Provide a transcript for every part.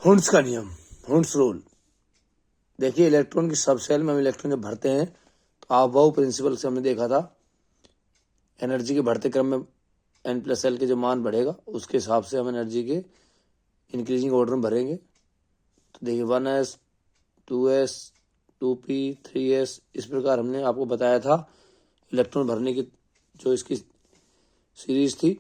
Hund's का नियम, Hund's rule. देखिए इलेक्ट्रॉन की सब सेल में हम इलेक्ट्रॉन जब भरते हैं तो आबवाऊ प्रिंसिपल से हमने देखा था एनर्जी के बढ़ते क्रम में n प्लस एल के जो मान बढ़ेगा उसके हिसाब से हम एनर्जी के इंक्रीजिंग ऑर्डर में भरेंगे। तो देखिए 1s 2s 2p 3s इस प्रकार हमने आपको बताया था इलेक्ट्रॉन भरने की जो इसकी सीरीज थी।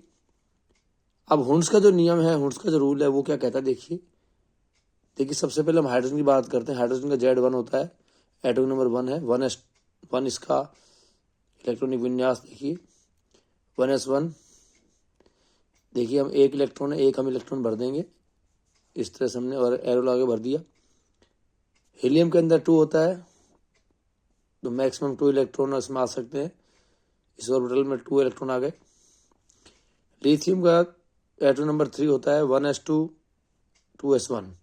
अब हुंड्स का जो नियम है, हुंड्स का जो रूल है वो क्या कहता है देखिए सबसे पहले हम हाइड्रोजन की बात करते हैं। हाइड्रोजन का Z1 होता है, एटॉमिक नंबर 1 है, 1s1 इसका इलेक्ट्रॉनिक विन्यास देखिए 1s1। देखिए हम एक इलेक्ट्रॉन है, एक हम इलेक्ट्रॉन भर देंगे इस तरह से हमने और एरो लगा के भर दिया। हीलियम के अंदर 2 होता है तो मैक्सिमम 2 इलेक्ट्रॉन इसमें आ सकते हैं। इस ऑर्बिटल में 2 इलेक्ट्रॉन आ गए। लिथियम का एटॉमिक नंबर 3 होता है 1s2 2s1।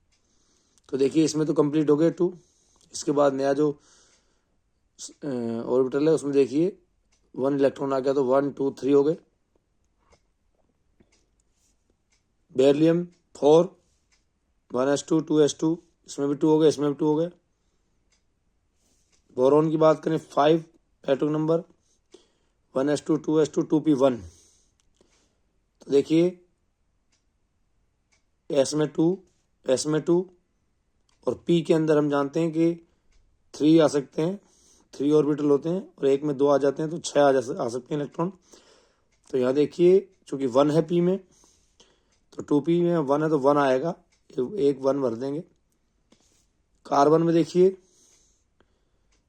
तो देखिए इसमें तो कंप्लीट हो गए 2। इसके बाद नया जो ऑर्बिटल है उसमें देखिए 1 इलेक्ट्रॉन आ गया तो 1 2 3 हो गए। बेरिलियम 4 1s2 2s2 इसमें भी 2 हो गए, इसमें भी 2 हो गए। बोरॉन की बात करें 5 atomic number 1s2 2s2 2p1। तो देखिए s में 2 s में 2 और p के अंदर हम जानते हैं कि 3 आ सकते हैं, 3 ऑर्बिटल होते हैं और एक में 2 आ जाते हैं तो 6 आ सकते हैं इलेक्ट्रॉन। तो यहाँ देखिए चूंकि 1 है p में तो 2p में 1 है तो 1 आएगा, एक 1 भर देंगे। कार्बन में देखिए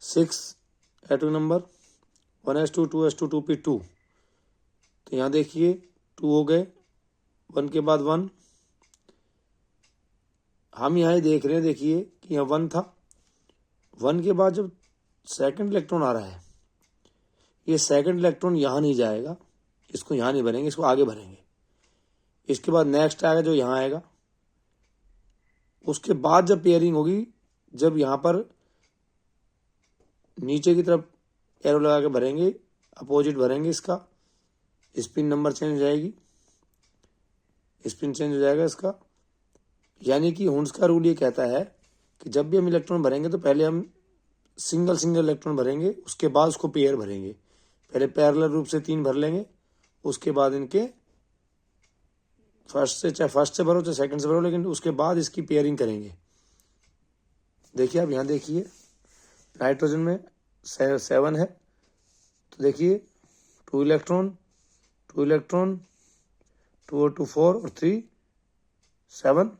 6 atomic number 1s2 2s2 2p2। तो यहाँ देखिए 2 हो गए, 1 के बाद 1। हम यहाँ देख रहे हैं देखिए कि यहाँ 1 था, 1 के बाद जब सेकंड इलेक्ट्रॉन आ रहा है ये सेकंड इलेक्ट्रॉन यहाँ नहीं जाएगा, इसको यहाँ नहीं भरेंगे, इसको आगे भरेंगे। इसके बाद नेक्स्ट आएगा जो यहाँ आएगा। उसके बाद जब पेयरिंग होगी, जब यहाँ पर नीचे की तरफ एरो लगा के भरेंगे, अपोजिट भरेंगे, इसका स्पिन नंबर चेंज हो जाएगी, स्पिन चेंज हो जाएगा इसका। यानी कि हुंड्स का रूल ये कहता है कि जब भी हम इलेक्ट्रॉन भरेंगे तो पहले हम सिंगल इलेक्ट्रॉन भरेंगे, उसके बाद उसको पेयर भरेंगे। पहले पैरेलल रूप से 3 भर लेंगे, उसके बाद इनके फर्स्ट से भरो चाहे सेकंड से भरो, लेकिन उसके बाद इसकी पेयरिंग करेंगे। देखिए आप यहाँ देखिए नाइट्रोजन में 7 है तो देखिए 2 इलेक्ट्रॉन 2 इलेक्ट्रॉन 2 और 2 4 और 3 7।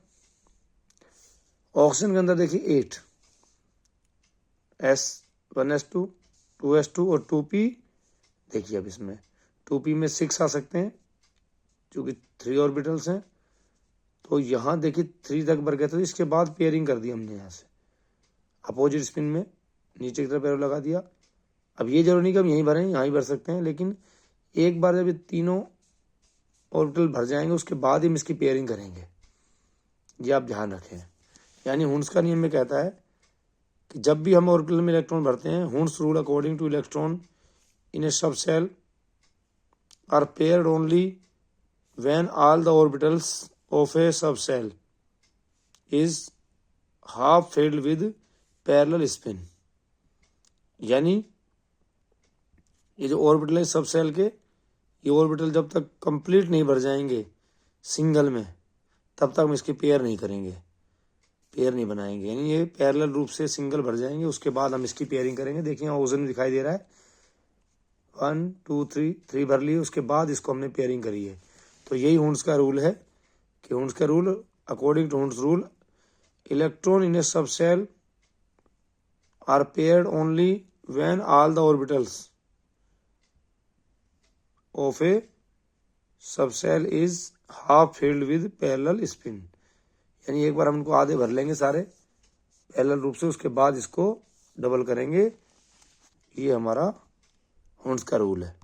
ऑक्सीजन के अंदर देखिए 8 s 1s2 2s2 और 2p। देखिए अब इसमें 2p में 6 आ सकते हैं क्योंकि 3 ऑर्बिटल्स हैं। तो यहाँ देखिए 3 तक भर गए थे, इसके बाद पेयरिंग कर दी हमने यहाँ से अपोजिट स्पिन में नीचे की तरफ एरो लगा दिया। अब ये जरूरी नहीं कि हम यहीं भरें, यहाँ ही भर सकते हैं, लेकिन एक बार जब ये तीनों ऑर्बिटल भर जाएंगे उसके बाद ही हम इसकी पेयरिंग करेंगे, ये आप ध्यान रखें। यानी हुंड्स का नियम में कहता है कि जब भी हम ऑर्बिटल में इलेक्ट्रॉन भरते हैं, Hund's rule according to electron in a sub shell are paired only when all the orbitals of a sub shell is half filled with parallel spin. यानी ये जो ऑर्बिटल है सब सेल के, ये ऑर्बिटल जब तक कंप्लीट नहीं भर जाएंगे सिंगल में तब तक हम इसके पेयर नहीं करेंगे, पेयर नहीं बनाएंगे। यानी ये पैरेलल रूप से सिंगल भर जाएंगे, उसके बाद हम इसकी पेयरिंग करेंगे। देखिए ओजन दिखाई दे रहा है 1 2 3 भर लिए, उसके बाद इसको हमने पेयरिंग करी है। तो यही हुंड्स का रूल है कि हुंड्स का rule according to Hund's rule electron in a sub shell are paired only when all the orbitals of a sub shell is half filled with parallel spin. यानी एक बार हम इनको आधे भर लेंगे सारे पैरेलल रूप से, उसके बाद इसको डबल करेंगे। ये हमारा हुंड्स का रूल है।